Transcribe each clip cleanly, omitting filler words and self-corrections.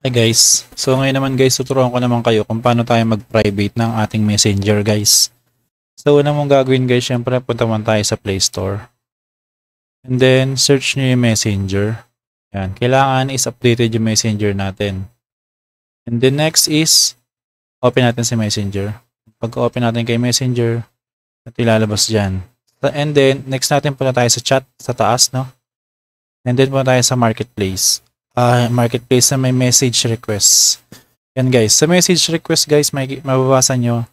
Hi guys, so ngayon naman guys tuturuan ko naman kayo kung paano tayo mag-private ng ating messenger guys. So una mong gagawin guys, syempre punta man tayo sa Play Store. And then search nyo yung messenger. Yan, kailangan is updated yung messenger natin. And then next is open natin si messenger. Pag-open natin kay messenger, at ilalabas dyan. And then next natin punta tayo sa chat sa taas, no? And then punta tayo sa marketplace. Marketplace na may message request. Yan guys, sa message request guys, may mababasa nyo,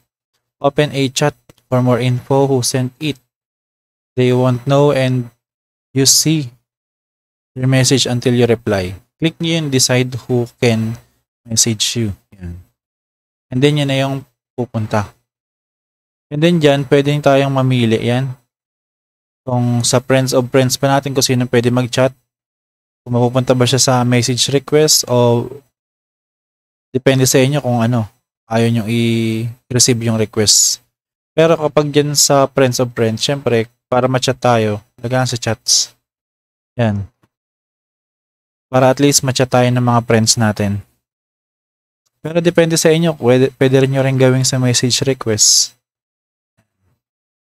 open a chat for more info, who sent it. They won't know and you see your message until you reply. Click nyo yun, decide who can message you. Yan. And then yan na yung pupunta. And then dyan, pwede tayong mamili yan. Kung sa friends of friends pa natin kung sino pwede mag-chat. Kung mapupunta ba siya sa message request o depende sa inyo kung ano, ayaw nyo i-receive yung request. Pero kapag dyan sa friends of friends, syempre, para ma-chat tayo, lagyan sa chats. Yan. Para at least ma-chat tayo ng mga friends natin. Pero depende sa inyo, pwede rin nyo rin gawin sa message request.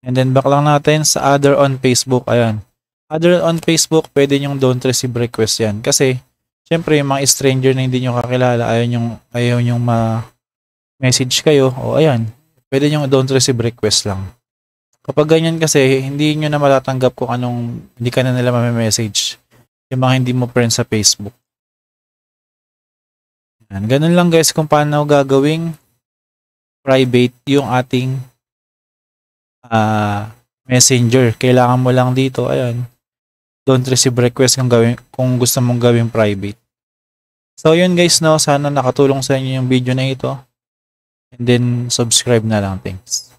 And then back lang natin sa other on Facebook, ayan. Other on Facebook, pwede nyong don't receive request yan. Kasi, syempre, yung mga stranger na hindi nyo kakilala, ayaw nyong ma-message kayo, o ayan, pwede nyong don't receive request lang. Kapag ganyan kasi, hindi nyo na matatanggap kung hindi ka na nila ma-message. Yung mga hindi mo friends sa Facebook. Yan. Ganun lang guys kung paano gagawing private yung ating messenger. Kailangan mo lang dito, ayan, don't receive request kung gusto mong gawing private. So yun guys, no, sana nakatulong sa inyo yung video na ito. And then subscribe na lang. Thanks.